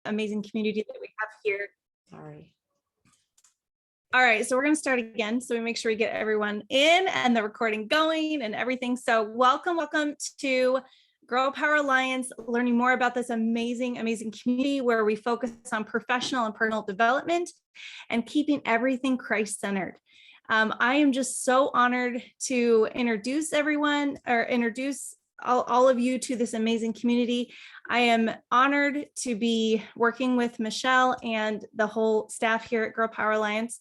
amazing community that we have here. Sorry. All right, so we're going to start again. So we make sure we get everyone in and the recording going and everything. So welcome to Girl Power Alliance, learning more about this amazing community where we focus on professional and personal development and keeping everything Christ-centered. I am just so honored to introduce everyone or introduce all of you to this amazing community. I am honored to be working with Michelle and the whole staff here at Girl Power Alliance.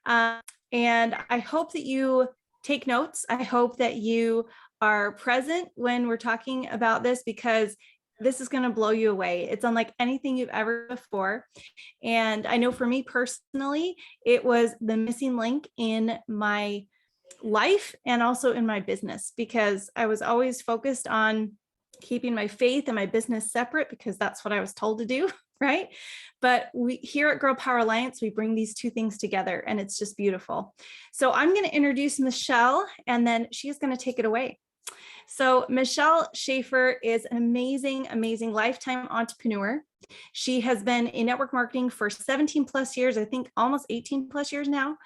And I hope that you take notes. I hope that you are present when we're talking about this, because this is going to blow you away. It's unlike anything you've ever before. And I know for me personally, it was the missing link in my life and also in my business, because I was always focused on keeping my faith and my business separate because that's what I was told to do, right? But we here at Girl Power Alliance, we bring these two things together and it's just beautiful. So I'm going to introduce Michelle and then she's going to take it away. So Michelle Schaefer is an amazing lifetime entrepreneur. She has been in network marketing for 17 plus years, I think almost 18 plus years now.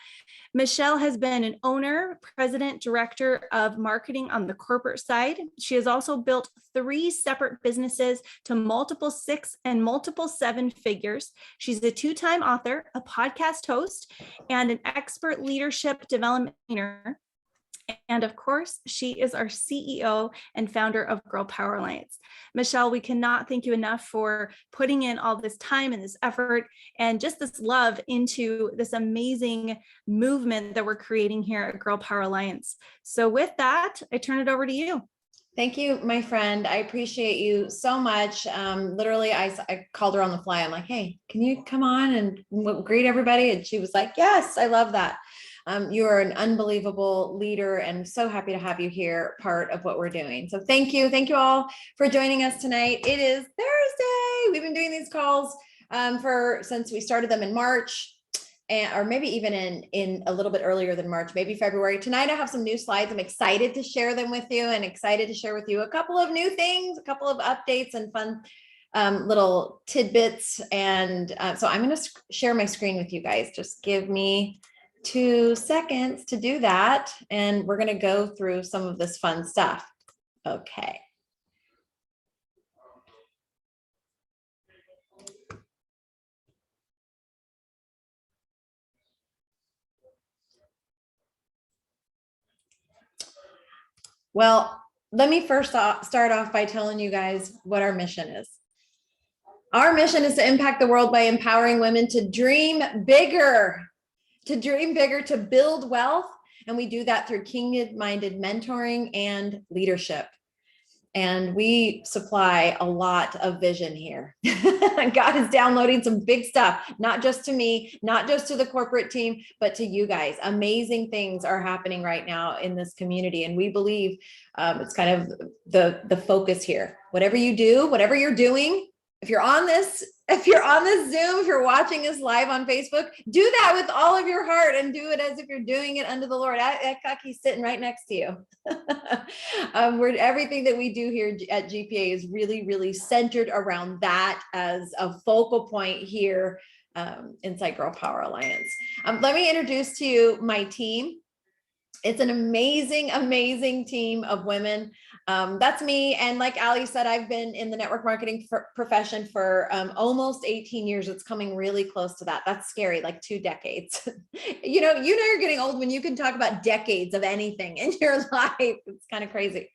Michelle has been an owner, president, director of marketing on the corporate side. She has also built 3 separate businesses to multiple 6 and multiple 7 figures. She's a 2-time author, a podcast host, and an expert leadership development trainer. And of course, she is our CEO and founder of Girl Power Alliance. Michelle, we cannot thank you enough for putting in all this time and this effort and just this love into this amazing movement that we're creating here at Girl Power Alliance. So with that, I turn it over to you. Thank you, my friend. I appreciate you so much. Literally, I called her on the fly. I'm like, hey, can you come on and greet everybody? And she was like, yes, I love that. You are an unbelievable leader and so happy to have you here, part of what we're doing. So thank you. Thank you all for joining us tonight. It is Thursday. We've been doing these calls since we started them in March. Or maybe even in a little bit earlier than March, maybe February. Tonight, I have some new slides. I'm excited to share them with you and excited to share with you a couple of new things, a couple of updates and fun little tidbits. And so I'm going to share my screen with you guys. Just give me 2 seconds to do that. And we're going to go through some of this fun stuff. Okay. Well, let me first start off by telling you guys what our mission is. Our mission is to impact the world by empowering women to dream bigger, to build wealth. And we do that through kingdom-minded mentoring and leadership. And we supply a lot of vision here. God is downloading some big stuff, not just to me, not just to the corporate team, but to you guys. Amazing things are happening right now in this community. And we believe it's kind of the focus here. Whatever you do, whatever you're doing, if you're on this Zoom, if you're watching us live on Facebook, do that with all of your heart and do it as if you're doing it unto the Lord. He's sitting right next to you. Everything that we do here at GPA is really centered around that as a focal point here inside Girl Power Alliance. Let me introduce to you my team. It's an amazing team of women. That's me. And like Ali said, I've been in the network marketing profession for almost 18 years. It's coming really close to that. That's scary, like 2 decades. you know, you're getting old when you can talk about decades of anything in your life. It's kind of crazy,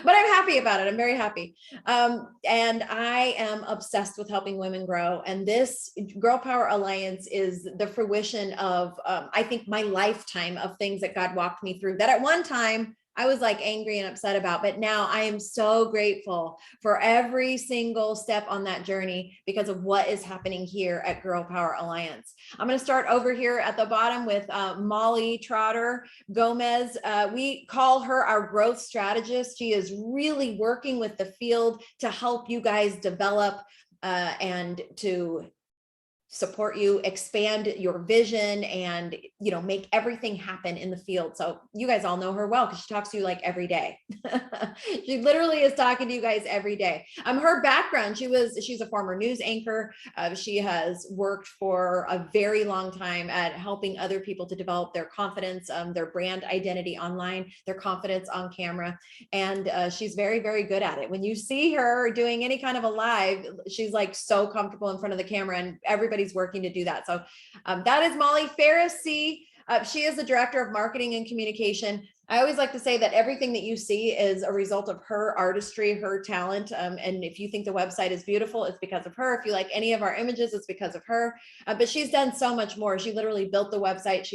but I'm happy about it. I'm very happy. And I am obsessed with helping women grow. And this Girl Power Alliance is the fruition of, I think, my lifetime of things that God walked me through that at one time I was like angry and upset about, but now I am so grateful for every single step on that journey because of what is happening here at Girl Power Alliance. I'm going to start over here at the bottom with Molly Trotter Gomez. We call her our growth strategist. She is really working with the field to help you guys develop and to support you, expand your vision, and, make everything happen in the field. So you guys all know her well because she talks to you like every day. She literally is talking to you guys every day. Her background, she's a former news anchor. She has worked for a very long time at helping other people to develop their confidence, their brand identity online, their confidence on camera. And she's very, very good at it. When you see her doing any kind of a live, she's like so comfortable in front of the camera, and everybody's working to do that. So that is Molly Ferris. She is the director of marketing and communication. I always like to say that everything that you see is a result of her artistry, her talent. And if you think the website is beautiful, it's because of her. If you like any of our images, it's because of her. But she's done so much more. She literally built the website.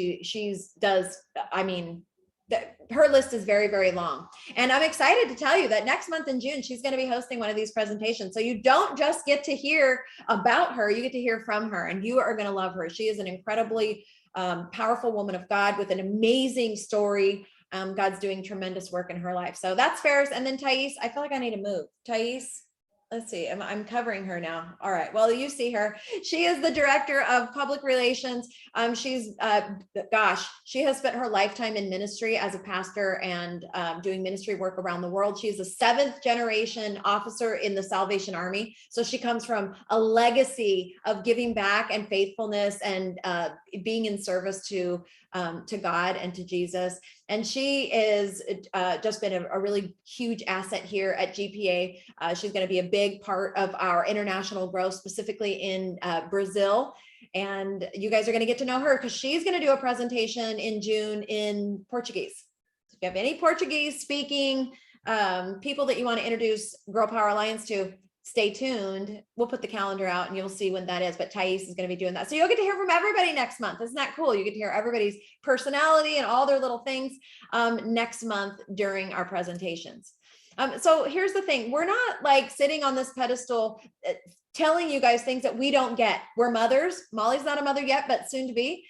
Her list is very, very long. And I'm excited to tell you that next month in June, she's going to be hosting one of these presentations. So you don't just get to hear about her, you get to hear from her, and you are going to love her. She is an incredibly powerful woman of God with an amazing story. God's doing tremendous work in her life. So that's Ferris. And then Thais, I feel like I need to move. Thais, let's see, I'm covering her now. All right, well, you see her. She is the director of public relations. She has spent her lifetime in ministry as a pastor and doing ministry work around the world. She's a 7th generation officer in the Salvation Army. So she comes from a legacy of giving back and faithfulness and being in service to God and to Jesus. And she is just been a really huge asset here at GPA. She's going to be a big part of our international growth, specifically in Brazil. And you guys are going to get to know her because she's going to do a presentation in June in Portuguese. So if you have any Portuguese speaking people that you want to introduce Girl Power Alliance to, stay tuned. We'll put the calendar out and you'll see when that is, but Thais is going to be doing that. So you'll get to hear from everybody next month. Isn't that cool? You get to hear everybody's personality and all their little things next month during our presentations. So here's the thing. We're not like sitting on this pedestal telling you guys things that we don't get. We're mothers. Molly's not a mother yet, but soon to be.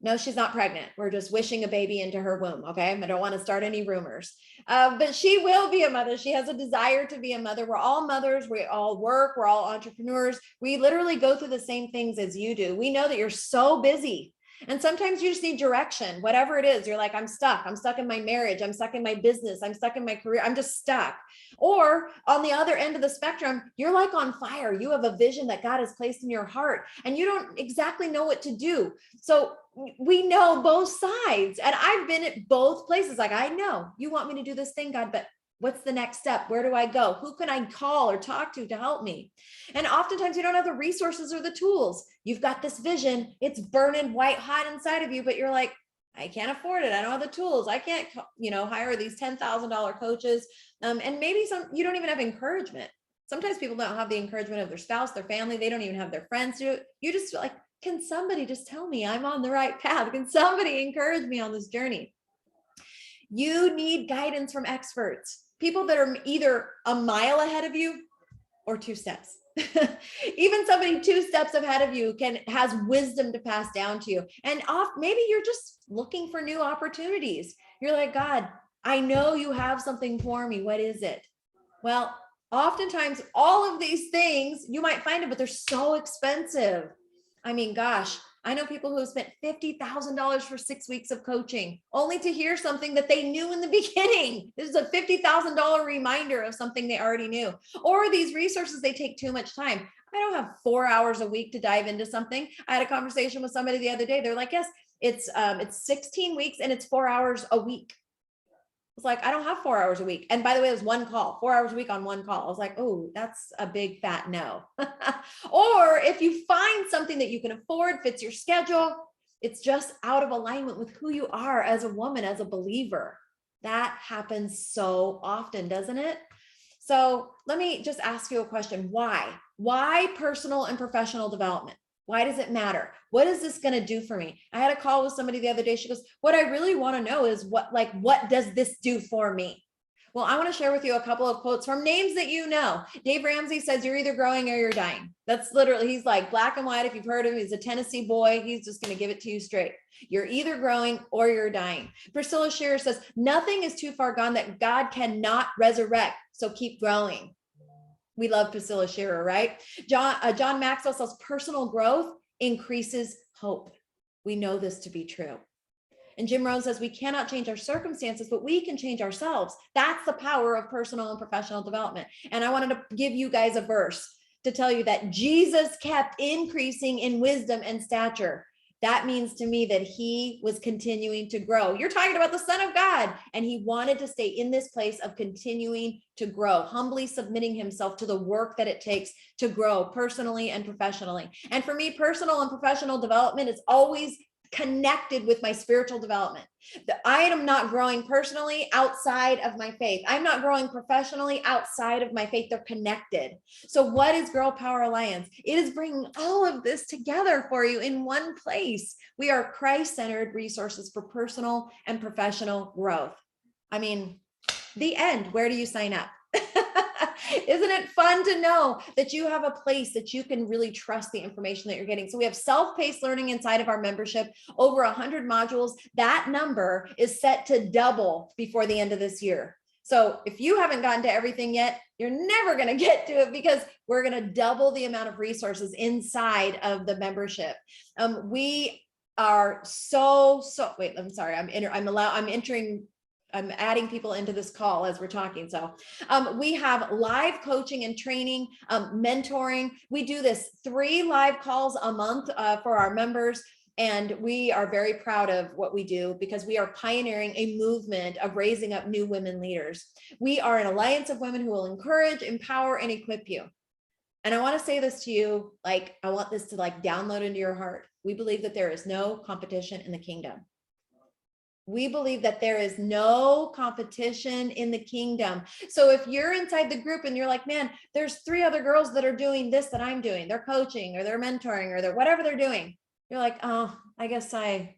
No, she's not pregnant. We're just wishing a baby into her womb. Okay. I don't want to start any rumors, but she will be a mother. She has a desire to be a mother. We're all mothers. We all work. We're all entrepreneurs. We literally go through the same things as you do. We know that you're so busy. And sometimes you just need direction, whatever it is. You're like, I'm stuck in my marriage. I'm stuck in my business. I'm stuck in my career. I'm just stuck. Or on the other end of the spectrum, you're like on fire. You have a vision that God has placed in your heart and you don't exactly know what to do. So we know both sides. And I've been at both places. Like, I know you want me to do this thing, God, but what's the next step? Where do I go? Who can I call or talk to help me? And oftentimes you don't have the resources or the tools. You've got this vision. It's burning white hot inside of you, but you're like, I can't afford it. I don't have the tools. I can't, hire these $10,000 coaches. And maybe you don't even have encouragement. Sometimes people don't have the encouragement of their spouse, their family. They don't even have their friends do it. You just feel like, can somebody just tell me I'm on the right path? Can somebody encourage me on this journey? You need guidance from experts. People that are either a mile ahead of you or 2 steps. Even somebody 2 steps ahead of you has wisdom to pass down to you. And maybe you're just looking for new opportunities. You're like, God, I know you have something for me. What is it? Well, oftentimes all of these things, you might find it, but they're so expensive. I mean, gosh, I know people who have spent $50,000 for 6 weeks of coaching only to hear something that they knew in the beginning. This is a $50,000 reminder of something they already knew. Or these resources, they take too much time. I don't have 4 hours a week to dive into something. I had a conversation with somebody the other day. They're like, yes, it's 16 weeks and it's 4 hours a week. It's like, I don't have 4 hours a week. And by the way, it was one call, 4 hours a week on one call. I was like, oh, that's a big fat no. Or if you find something that you can afford, fits your schedule, it's just out of alignment with who you are as a woman, as a believer. That happens so often, doesn't it? So let me just ask you a question. Why? Why personal and professional development? Why does it matter? What is this going to do for me? I had a call with somebody the other day. She goes, what I really want to know is what does this do for me? Well, I want to share with you a couple of quotes from names that you know. Dave Ramsey says, you're either growing or you're dying. That's literally, he's like black and white. If you've heard him, he's a Tennessee boy. He's just going to give it to you straight. You're either growing or you're dying. Priscilla Shearer says, nothing is too far gone that God cannot resurrect. So keep growing. We love Priscilla Shearer, right? John Maxwell says personal growth increases hope. We know this to be true. And Jim Rohn says we cannot change our circumstances, but we can change ourselves. That's the power of personal and professional development. And I wanted to give you guys a verse to tell you that Jesus kept increasing in wisdom and stature. That means to me that he was continuing to grow. You're talking about the Son of God, and he wanted to stay in this place of continuing to grow, humbly submitting himself to the work that it takes to grow personally and professionally. And for me, personal and professional development is always connected with my spiritual development. I am not growing personally outside of my faith. I'm not growing professionally outside of my faith. They're connected. So what is Girl Power Alliance? It is bringing all of this together for you in one place. We are Christ-centered resources for personal and professional growth. I mean, the end. Where do you sign up? Isn't it fun to know that you have a place that you can really trust the information that you're getting? So we have self-paced learning inside of our membership, over 100 modules. That number is set to double before the end of this year. So if you haven't gotten to everything yet, you're never going to get to it, because we're going to double the amount of resources inside of the membership. We are wait, I'm sorry. I'm adding people into this call as we're talking. So we have live coaching and training, mentoring. We do this 3 live calls a month for our members. And we are very proud of what we do, because we are pioneering a movement of raising up new women leaders. We are an alliance of women who will encourage, empower, and equip you. And I want to say this to you, like, I want this to download into your heart. We believe that there is no competition in the kingdom. We believe that there is no competition in the kingdom. So if you're inside the group and you're like, man, there's 3 other girls that are doing this that I'm doing, they're coaching or they're mentoring or they're whatever they're doing. You're like, oh, I guess I'm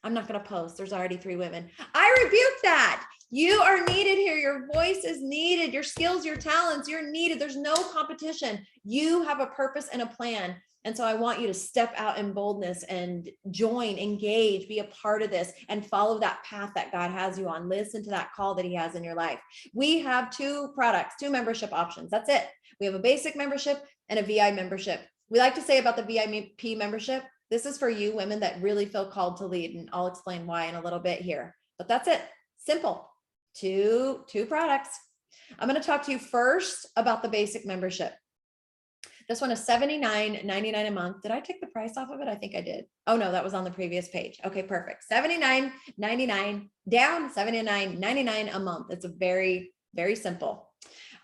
not going to post. There's already 3 women. I rebuke that. You are needed here. Your voice is needed. Your skills, your talents, you're needed. There's no competition. You have a purpose and a plan. And so I want you to step out in boldness and join, engage, be a part of this, and follow that path that God has you on. Listen to that call that he has in your life. We have 2 products, 2 membership options. That's it. We have a basic membership and a VI membership. We like to say about the VIP membership, this is for you women that really feel called to lead. And I'll explain why in a little bit here, but that's it. Simple. 2 products. I'm going to talk to you first about the basic membership. This one is $79.99 a month. Did I take the price off of it? I think I did. Oh no, that was on the previous page. Okay, perfect. $79.99 down, $79.99 a month. It's a very, very simple.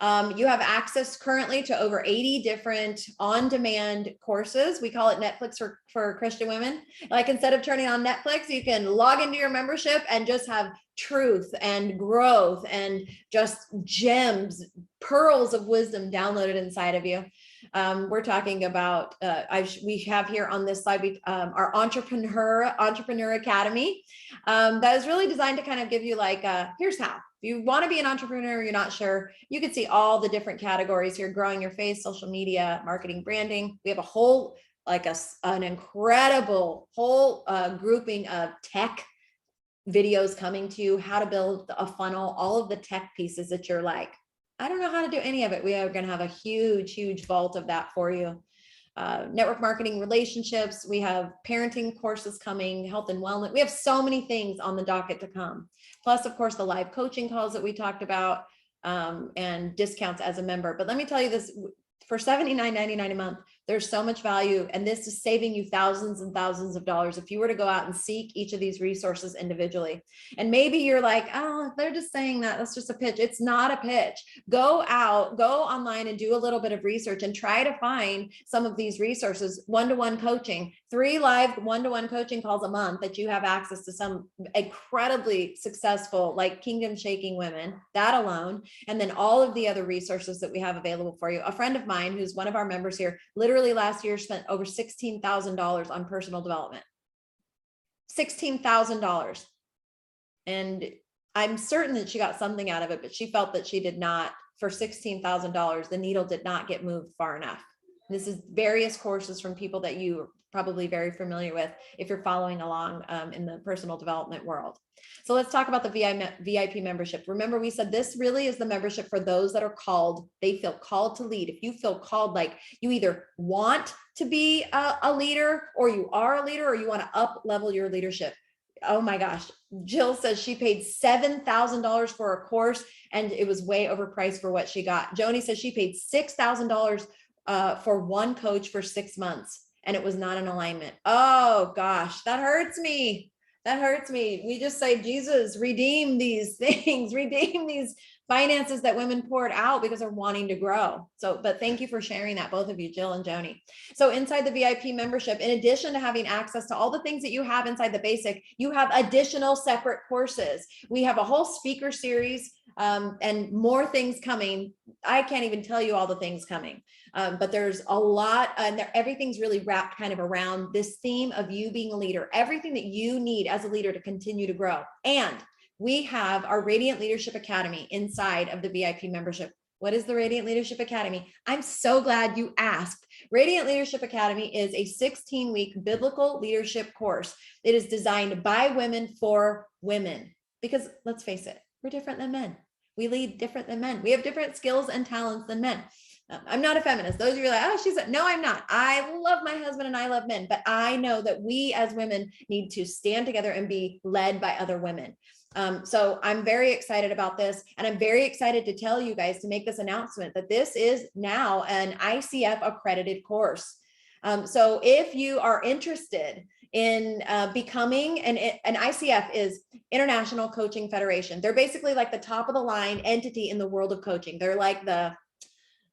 You have access currently to over 80 different on-demand courses. We call it Netflix for Christian women. Like, instead of turning on Netflix, you can log into your membership and just have truth and growth and just gems, pearls of wisdom downloaded inside of you. We're talking about, we have here on this slide, our Entrepreneur Academy, that is really designed to kind of give you here's how. If you want to be an entrepreneur, you're not sure, you can see all the different categories here: growing your face, social media, marketing, branding. We have a whole, an incredible whole grouping of tech videos coming to you, how to build a funnel, all of the tech pieces that you're like, I don't know how to do any of it. We are going to have a huge, huge vault of that for you. Network marketing, relationships. We have parenting courses coming, health and wellness. We have so many things on the docket to come. Plus, of course, the live coaching calls that we talked about, and discounts as a member. But let me tell you this, for $79.99 a month, there's so much value. And this is saving you thousands and thousands of dollars if you were to go out and seek each of these resources individually. And maybe you're like, oh, they're just saying that. That's just a pitch. It's not a pitch. Go online and do a little bit of research and try to find some of these resources. One-to-one coaching, 3 live one-to-one coaching calls a month that you have access to some incredibly successful, kingdom shaking women, that alone. And then all of the other resources that we have available for you. A friend of mine who's one of our members here, literally last year spent over $16,000 on personal development. $16,000. And I'm certain that she got something out of it, but she felt that she did not, for $16,000, the needle did not get moved far enough. This is various courses from people that you are probably very familiar with if you're following along in the personal development world. So let's talk about the VIP membership. Remember, we said this really is the membership for those that are called, they feel called to lead. If you feel called, like you either want to be a leader, or you are a leader, or you want to up level your leadership. Oh my gosh. Jill says she paid $7,000 for a course and it was way overpriced for what she got. Joni says she paid $6,000 for one coach for 6 months and it was not in alignment. Oh gosh, that hurts me. That hurts me. We just say, Jesus, redeem these things, redeem these finances that women poured out because they're wanting to grow. So, but thank you for sharing that, both of you, Jill and Joni. So inside the VIP membership, in addition to having access to all the things that you have inside the basic, you have additional separate courses. We have a whole speaker series and more things coming. I can't even tell you all the things coming, but there's a lot, and everything's really wrapped kind of around this theme of you being a leader, everything that you need as a leader to continue to grow. And we have our Radiant Leadership Academy inside of the VIP membership. What is the Radiant Leadership Academy? I'm so glad you asked. Radiant Leadership Academy is a 16-week biblical leadership course. It is designed by women for women, because let's face it, we're different than men. We lead different than men. We have different skills and talents than men. I'm not a feminist. Those of you are like, oh, she's a, no, I'm not. I love my husband and I love men, but I know that we as women need to stand together and be led by other women. So I'm very excited about this, and I'm very excited to tell you guys, to make this announcement, that this is now an ICF accredited course. So if you are interested in becoming an ICF is International Coaching Federation. They're basically like the top of the line entity in the world of coaching. They're like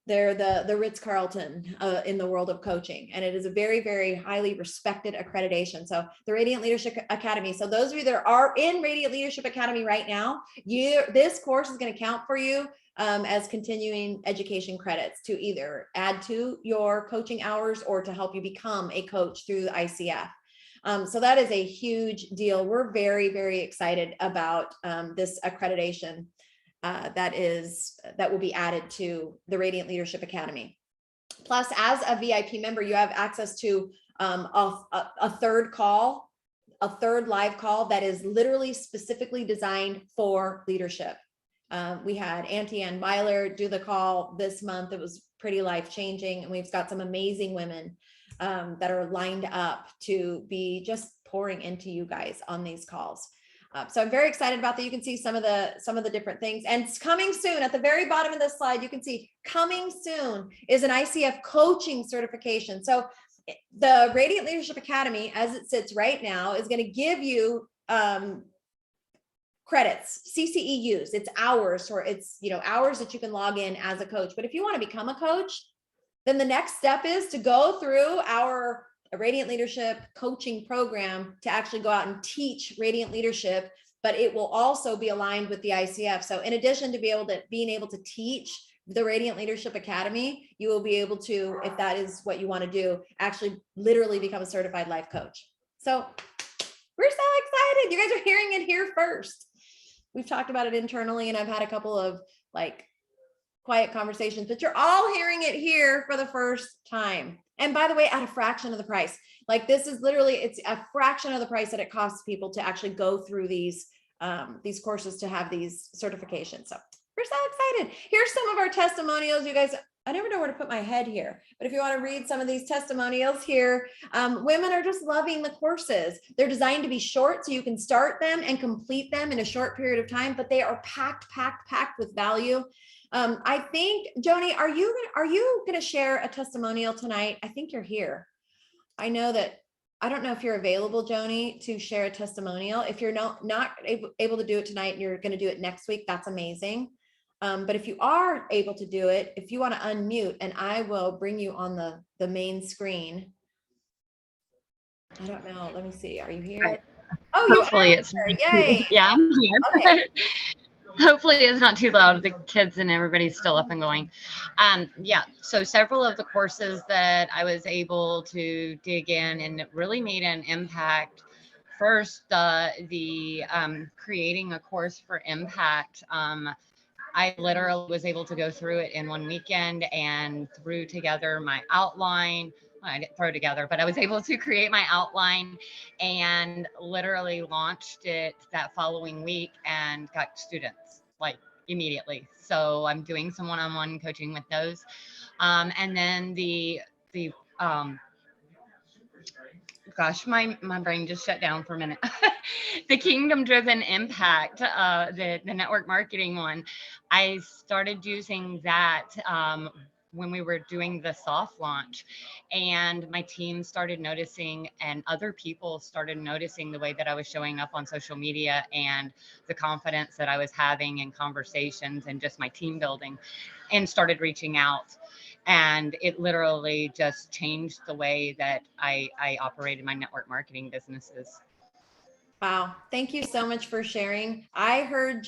they're the Ritz-Carlton in the world of coaching. And it is a very, very highly respected accreditation. So the Radiant Leadership Academy. So those of you that are in Radiant Leadership Academy right now, this course is going to count for you as continuing education credits to either add to your coaching hours or to help you become a coach through the ICF. So that is a huge deal. We're very, very excited about this accreditation that will be added to the Radiant Leadership Academy. Plus, as a VIP member, you have access to a third live call that is literally specifically designed for leadership. We had Auntie Ann Weiler do the call this month. It was pretty life-changing, and we've got some amazing women that are lined up to be just pouring into you guys on these calls. So I'm very excited about that. You can see some of the different things, and it's coming soon. At the very bottom of this slide, you can see coming soon is an ICF coaching certification. So the Radiant Leadership Academy, as it sits right now, is going to give you credits, CCEUs. It's hours, or it's hours that you can log in as a coach. But if you want to become a coach, then the next step is to go through our Radiant Leadership coaching program to actually go out and teach Radiant Leadership, but it will also be aligned with the ICF. So in addition to being able to teach the Radiant Leadership Academy, you will be able to, if that is what you want to do, actually literally become a certified life coach. So we're so excited. You guys are hearing it here first. We've talked about it internally, and I've had a couple of quiet conversations, but you're all hearing it here for the first time. And by the way, at a fraction of the price. This is literally, it's a fraction of the price that it costs people to actually go through these courses to have these certifications. So we're so excited. Here's some of our testimonials. You guys, I never know where to put my head here, but if you want to read some of these testimonials here, women are just loving the courses. They're designed to be short, so you can start them and complete them in a short period of time, but they are packed with value. I think, Joni, are you going to share a testimonial tonight? I think you're here. I know that, I don't know if you're available, Joni, to share a testimonial. If you're not able to do it tonight and you're going to do it next week, that's amazing. But if you are able to do it, if you want to unmute, and I will bring you on the main screen. I don't know. Let me see. Are you here? Oh, hopefully it's yay. Yeah, I'm here. Okay. Hopefully it's not too loud. The kids and everybody's still up and going. Yeah, so several of the courses that I was able to dig in and really made an impact. First, the creating a course for impact. I literally was able to go through it in one weekend and threw together my outline. Well, I didn't throw together, but I was able to create my outline and literally launched it that following week and got students like immediately. So I'm doing some one-on-one coaching with those. And then the gosh, my brain just shut down for a minute. The kingdom driven impact, the network marketing one, I started using that when we were doing the soft launch, and my team started noticing, and other people started noticing the way that I was showing up on social media and the confidence that I was having in conversations and just my team building, and started reaching out. And it literally just changed the way that I operated my network marketing businesses. Wow. Thank you so much for sharing. I heard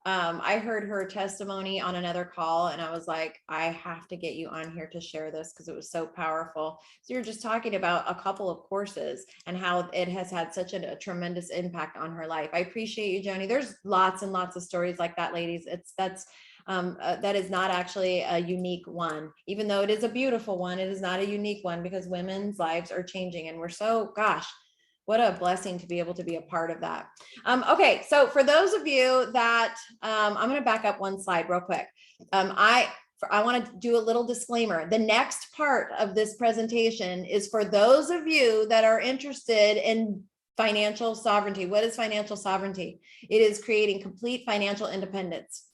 I heard her testimony on another call, and I was like, I have to get you on here to share this because it was so powerful. So you're just talking about a couple of courses and how it has had such a tremendous impact on her life. I appreciate you, Joni. There's lots and lots of stories like that, ladies. That is not actually a unique one, even though it is a beautiful one. It is not a unique one because women's lives are changing, and we're so, gosh, what a blessing to be able to be a part of that. Okay, so for those of you that, I'm going to back up one slide real quick. I want to do a little disclaimer. The next part of this presentation is for those of you that are interested in financial sovereignty. What is financial sovereignty? It is creating complete financial independence.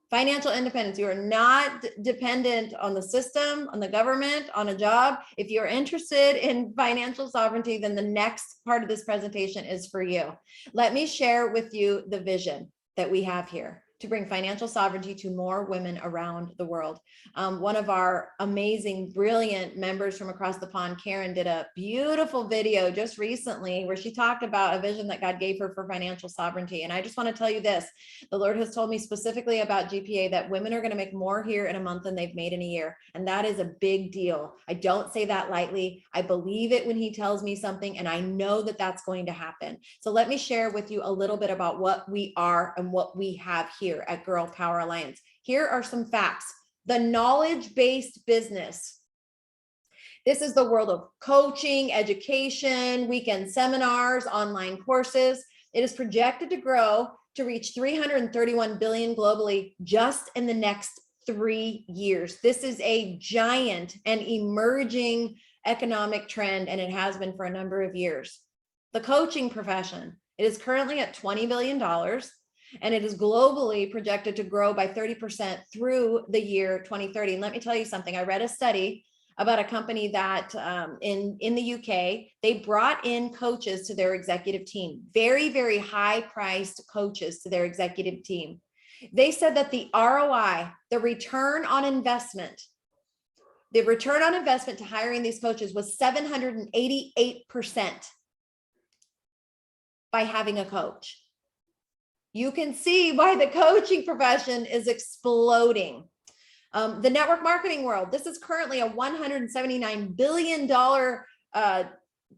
Financial independence. You are not dependent on the system, on the government, on a job. If you're interested in financial sovereignty, then the next part of this presentation is for you. Let me share with you the vision that we have here to bring financial sovereignty to more women around the world. One of our amazing, brilliant members from across the pond, Karen, did a beautiful video just recently where she talked about a vision that God gave her for financial sovereignty. And I just want to tell you this, the Lord has told me specifically about GPA that women are going to make more here in a month than they've made in a year. And that is a big deal. I don't say that lightly. I believe it when he tells me something, and I know that that's going to happen. So let me share with you a little bit about what we are and what we have here at Girl Power Alliance. Here are some facts. The knowledge-based business. This is the world of coaching, education, weekend seminars, online courses. It is projected to grow to reach 331 billion globally just in the next 3 years. This is a giant and emerging economic trend, and it has been for a number of years. The coaching profession, it is currently at $20 billion. And it is globally projected to grow by 30% through the year 2030. And let me tell you something. I read a study about a company that in the UK, they brought in coaches to their executive team, very, very high priced coaches to their executive team. They said that the ROI, the return on investment to hiring these coaches was 788% by having a coach. You can see why the coaching profession is exploding. The network marketing world, this is currently a $179 billion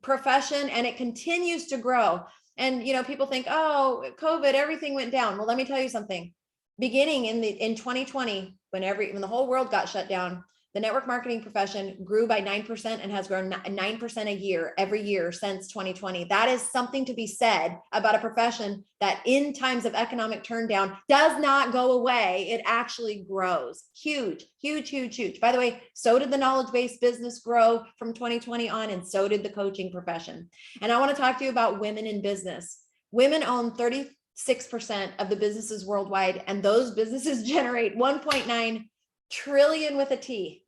profession, and it continues to grow. And people think, oh, COVID, everything went down. Well, let me tell you something. Beginning in 2020, when the whole world got shut down, the network marketing profession grew by 9% and has grown 9% a year every year since 2020. That is something to be said about a profession that in times of economic turndown does not go away. It actually grows. Huge, huge, huge, huge. By the way, so did the knowledge-based business grow from 2020 on, and so did the coaching profession. And I want to talk to you about women in business. Women own 36% of the businesses worldwide, and those businesses generate 1.9 trillion with a T.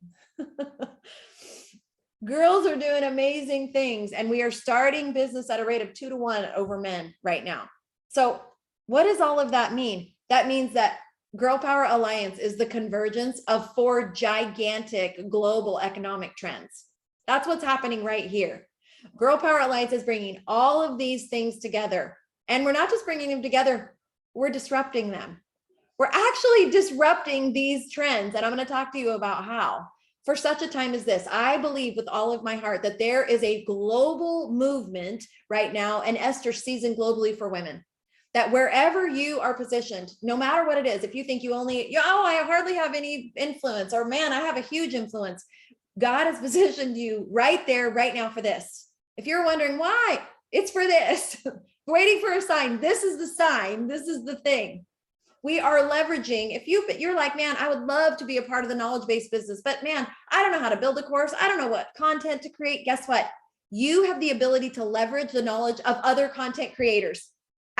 Girls are doing amazing things, and we are starting business at a rate of 2 to 1 over men right now. So what does all of that mean? That means that Girl Power Alliance is the convergence of 4 gigantic global economic trends. That's what's happening right here. Girl Power Alliance is bringing all of these things together, and we're not just bringing them together, we're disrupting them. We're actually disrupting these trends, and I'm going to talk to you about how. For such a time as this, I believe with all of my heart that there is a global movement right now, an Esther season globally for women, that wherever you are positioned, no matter what it is, if you think I hardly have any influence, or man, I have a huge influence, God has positioned you right there, right now for this. If you're wondering why, it's for this. Waiting for a sign. This is the sign. This is the thing. We are leveraging. If you're like, man, I would love to be a part of the knowledge-based business, but man, I don't know how to build a course. I don't know what content to create. Guess what? You have the ability to leverage the knowledge of other content creators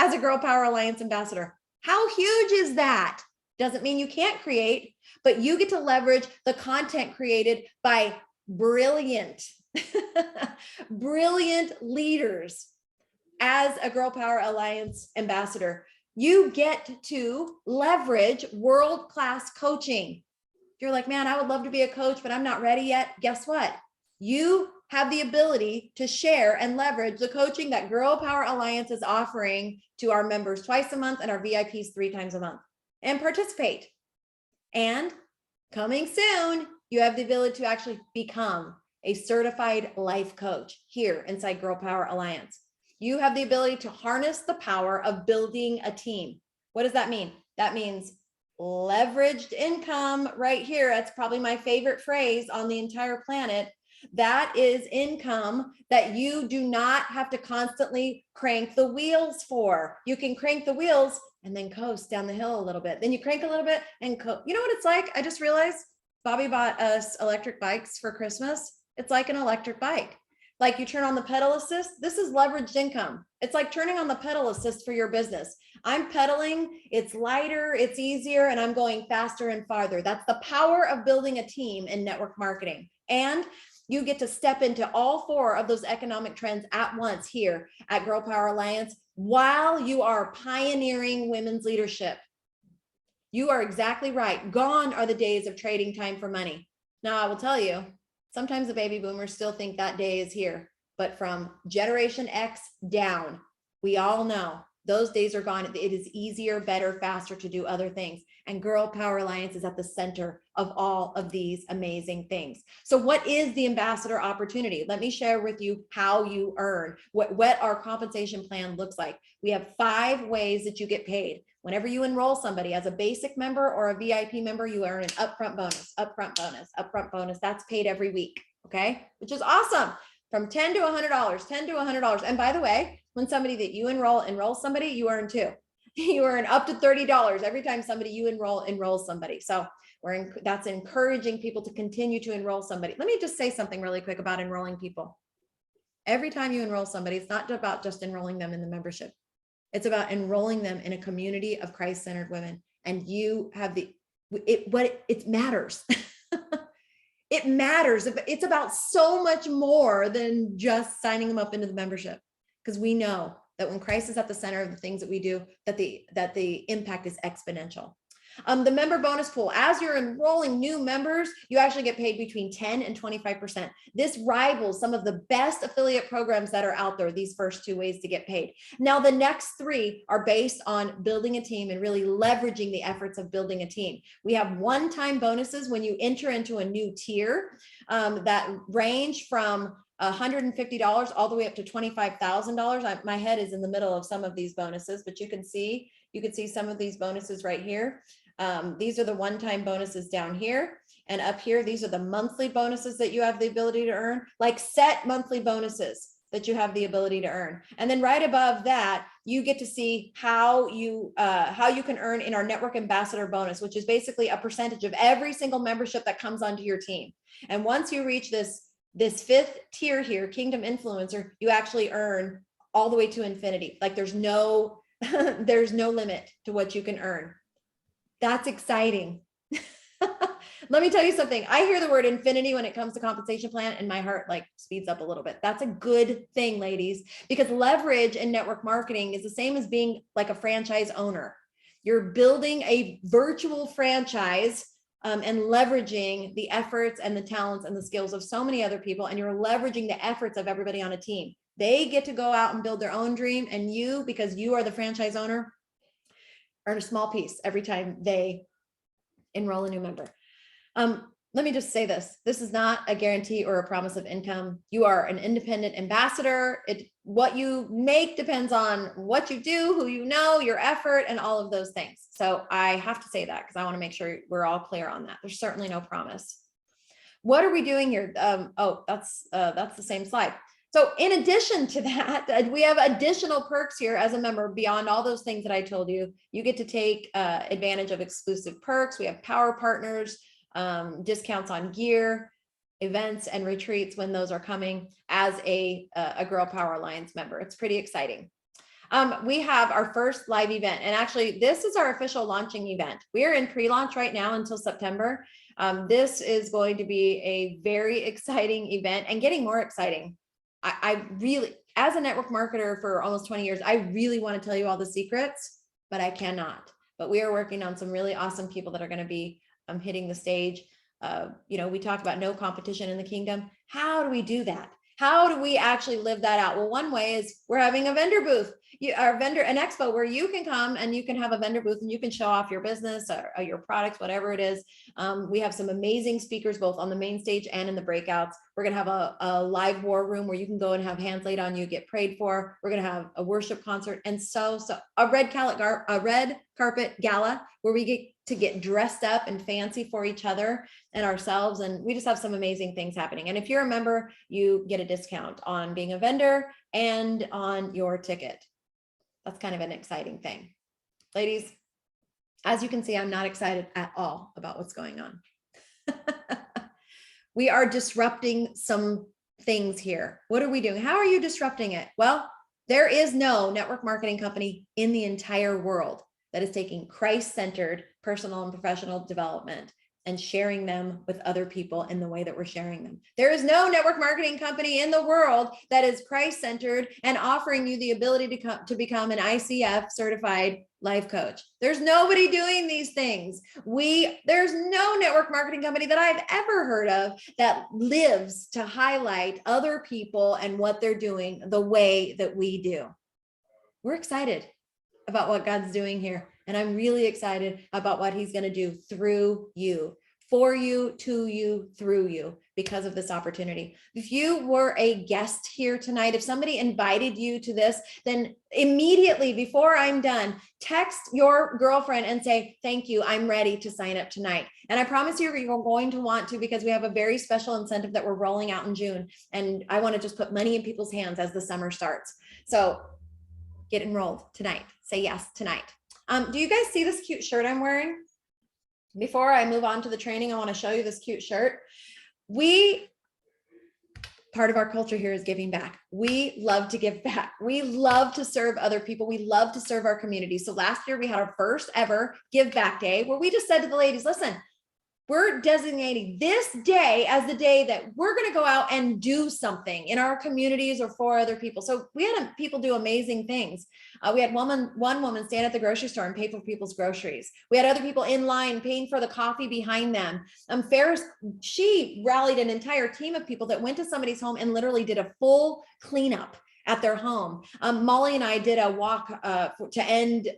as a Girl Power Alliance ambassador. How huge is that? Doesn't mean you can't create, but you get to leverage the content created by brilliant, brilliant leaders as a Girl Power Alliance ambassador. You get to leverage world-class coaching. You're like, man, I would love to be a coach, but I'm not ready yet. Guess what? You have the ability to share and leverage the coaching that Girl Power Alliance is offering to our members twice a month and our VIPs 3 times a month, and participate. And coming soon, you have the ability to actually become a certified life coach here inside Girl Power Alliance. You have the ability to harness the power of building a team. What does that mean? That means leveraged income right here. That's probably my favorite phrase on the entire planet. That is income that you do not have to constantly crank the wheels for. You can crank the wheels and then coast down the hill a little bit. Then you crank a little bit and you know what it's like? I just realized Bobby bought us electric bikes for Christmas. It's like an electric bike. Like you turn on the pedal assist, this is leveraged income. It's like turning on the pedal assist for your business. I'm pedaling, it's lighter, it's easier, and I'm going faster and farther. That's the power of building a team in network marketing. And you get to step into all 4 of those economic trends at once here at Girl Power Alliance while you are pioneering women's leadership. You are exactly right. Gone are the days of trading time for money. Now, I will tell you, sometimes the baby boomers still think that day is here, but from Generation X down, we all know those days are gone. It is easier, better, faster to do other things. And Girl Power Alliance is at the center of all of these amazing things. So what is the ambassador opportunity? Let me share with you how you earn, what our compensation plan looks like. We have 5 ways that you get paid. Whenever you enroll somebody as a basic member or a VIP member, you earn an upfront bonus, upfront bonus, upfront bonus. That's paid every week, okay? Which is awesome. From $10 to $100, $10 to $100. And by the way, when somebody that you enrolls somebody, you earn too. You earn up to $30 every time somebody you enrolls somebody. So that's encouraging people to continue to enroll somebody. Let me just say something really quick about enrolling people. Every time you enroll somebody, it's not about just enrolling them in the membership. It's about enrolling them in a community of Christ-centered women. And you have it matters. It matters. It's about so much more than just signing them up into the membership. Because we know that when Christ is at the center of the things that we do, that the impact is exponential. The member bonus pool, as you're enrolling new members, you actually get paid between 10 and 25%. This rivals some of the best affiliate programs that are out there, these first 2 ways to get paid. Now, the next 3 are based on building a team and really leveraging the efforts of building a team. We have one-time bonuses when you enter into a new tier that range from $150 all the way up to $25,000. My head is in the middle of some of these bonuses, but you can see some of these bonuses right here. These are the one-time bonuses down here, and up here, these are the monthly bonuses that you have the ability to earn, like set monthly bonuses that you have the ability to earn. And then right above that, you get to see how you can earn in our network ambassador bonus, which is basically a percentage of every single membership that comes onto your team. And once you reach this 5th tier here, Kingdom Influencer, you actually earn all the way to infinity. Like there's no limit to what you can earn. That's exciting. Let me tell you something. I hear the word infinity when it comes to compensation plan and my heart like speeds up a little bit. That's a good thing, ladies, because leverage in network marketing is the same as being like a franchise owner. You're building a virtual franchise and leveraging the efforts and the talents and the skills of so many other people. And you're leveraging the efforts of everybody on a team. They get to go out and build their own dream. And you, because you are the franchise owner, earn a small piece every time they enroll a new member. let me just say this. This is not a guarantee or a promise of income. You are an independent ambassador. What you make depends on what you do, who you know, your effort, and all of those things. So I have to say that because I want to make sure we're all clear on that. There's certainly no promise. What are we doing here? Oh, that's the same slide. So in addition to that, we have additional perks here as a member beyond all those things that I told you. You get to take advantage of exclusive perks. We have power partners, discounts on gear, events, and retreats when those are coming as a Girl Power Alliance member. It's pretty exciting. We have our first live event, and actually this is our official launching event. We are in pre-launch right now until September. This is going to be a very exciting event and getting more exciting. I really, as a network marketer for almost 20 years, I really want to tell you all the secrets, but I cannot. But we are working on some really awesome people that are going to be hitting the stage. We talk about no competition in the kingdom. How do we do that? How do we actually live that out? Well, one way is we're having a vendor booth, an expo where you can come and you can have a vendor booth and you can show off your business or your products, whatever it is. We have some amazing speakers, both on the main stage and in the breakouts. We're going to have a live war room where you can go and have hands laid on you, get prayed for. We're going to have a worship concert and so a red carpet gala where we get to get dressed up and fancy for each other and ourselves. And we just have some amazing things happening. And if you're a member, you get a discount on being a vendor and on your ticket. That's kind of an exciting thing. Ladies, as you can see, I'm not excited at all about what's going on. We are disrupting some things here. What are we doing? How are you disrupting it? Well, there is no network marketing company in the entire world that is taking Christ-centered personal and professional development and sharing them with other people in the way that we're sharing them. There is no network marketing company in the world that is Christ-centered and offering you the ability to become an ICF certified life coach. There's nobody doing these things. There's no network marketing company that I've ever heard of that lives to highlight other people and what they're doing the way that we do. We're excited about what God's doing here. And I'm really excited about what he's going to do through you, for you, to you, through you, because of this opportunity. If you were a guest here tonight, if somebody invited you to this, then immediately before I'm done, text your girlfriend and say, thank you, I'm ready to sign up tonight. And I promise you're going to want to, because we have a very special incentive that we're rolling out in June. And I want to just put money in people's hands as the summer starts. So get enrolled tonight. Say yes tonight. Do you guys see this cute shirt I'm wearing? Before I move on to the training, I want to show you this cute shirt. Part of our culture here is giving back. We love to give back. We love to serve other people. We love to serve our community. So last year we had our first ever Give Back Day where we just said to the ladies, listen, we're designating this day as the day that we're going to go out and do something in our communities or for other people. So we had people do amazing things. We had one woman stand at the grocery store and pay for people's groceries. We had other people in line paying for the coffee behind them. Ferris, she rallied an entire team of people that went to somebody's home and literally did a full cleanup at their home. Molly and I did a walk to end,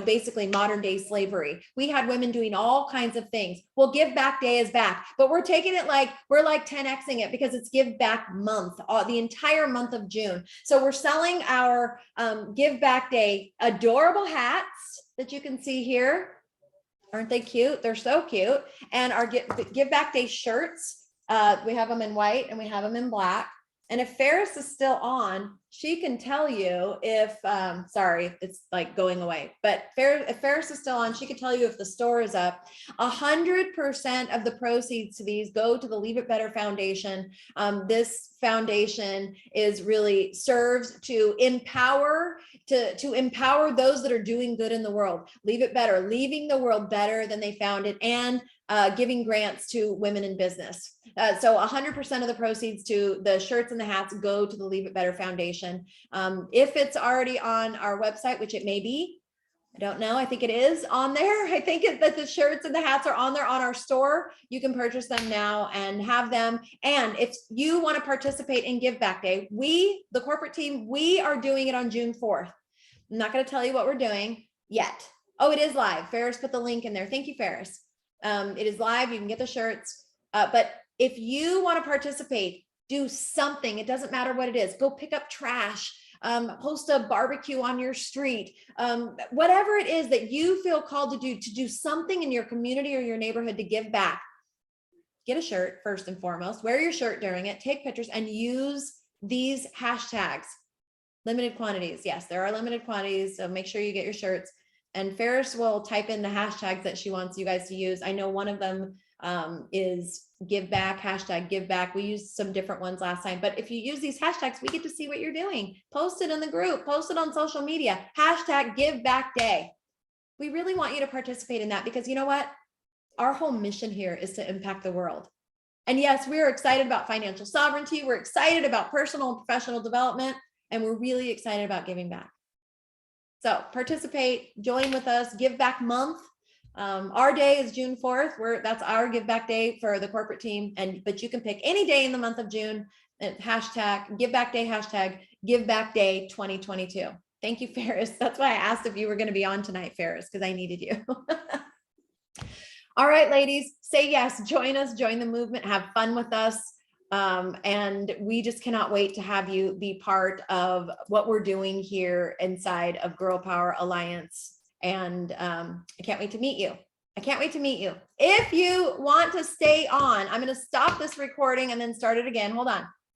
basically modern day slavery. We had women doing all kinds of things. Well, Give Back Day is back, but we're taking it we're 10Xing it because it's Give Back month, the entire month of June. So we're selling our Give Back Day adorable hats that you can see here. Aren't they cute? They're so cute. And our Give Back Day shirts, we have them in white and we have them in black. And if Ferris is still on, she can tell you if, sorry, it's going away, but if Ferris is still on, she could tell you if the store is up. 100% of the proceeds to these go to the Leave It Better Foundation. This foundation is really serves to empower those that are doing good in the world. Leave it better, leaving the world better than they found it, and giving grants to women in business. So 100% of the proceeds to the shirts and the hats go to the Leave It Better Foundation. If it's already on our website, which it may be, I don't know. I think it is on there. I think that the shirts and the hats are on there on our store. You can purchase them now and have them. And if you want to participate in Give Back Day, the corporate team, we are doing it on June 4th. I'm not going to tell you what we're doing yet. Oh, it is live. Ferris put the link in there. Thank you, Ferris. It is live. You can get the shirts. But if you want to participate, do something. It doesn't matter what it is. Go pick up trash. Host a barbecue on your street. Whatever it is that you feel called to do something in your community or your neighborhood to give back. Get a shirt first and foremost. Wear your shirt during it. Take pictures and use these hashtags. Limited quantities. Yes, there are limited quantities. So make sure you get your shirts. And Ferris will type in the hashtags that she wants you guys to use. I know one of them is give back, hashtag give back. We used some different ones last time, but if you use these hashtags, we get to see what you're doing. Post it in the group, post it on social media, hashtag give back day. We really want you to participate in that because you know what? Our whole mission here is to impact the world. And yes, we're excited about financial sovereignty. We're excited about personal and professional development, and we're really excited about giving back. So participate, join with us, Give Back Month. Our day is June 4th. That's our Give Back Day for the corporate team. But you can pick any day in the month of June and hashtag Give Back Day, hashtag Give Back Day 2022. Thank you, Ferris. That's why I asked if you were going to be on tonight, Ferris, because I needed you. All right, ladies, say yes, join us, join the movement, have fun with us. And we just cannot wait to have you be part of what we're doing here inside of Girl Power Alliance. And I can't wait to meet you. I can't wait to meet you. If you want to stay on, I'm going to stop this recording and then start it again. Hold on.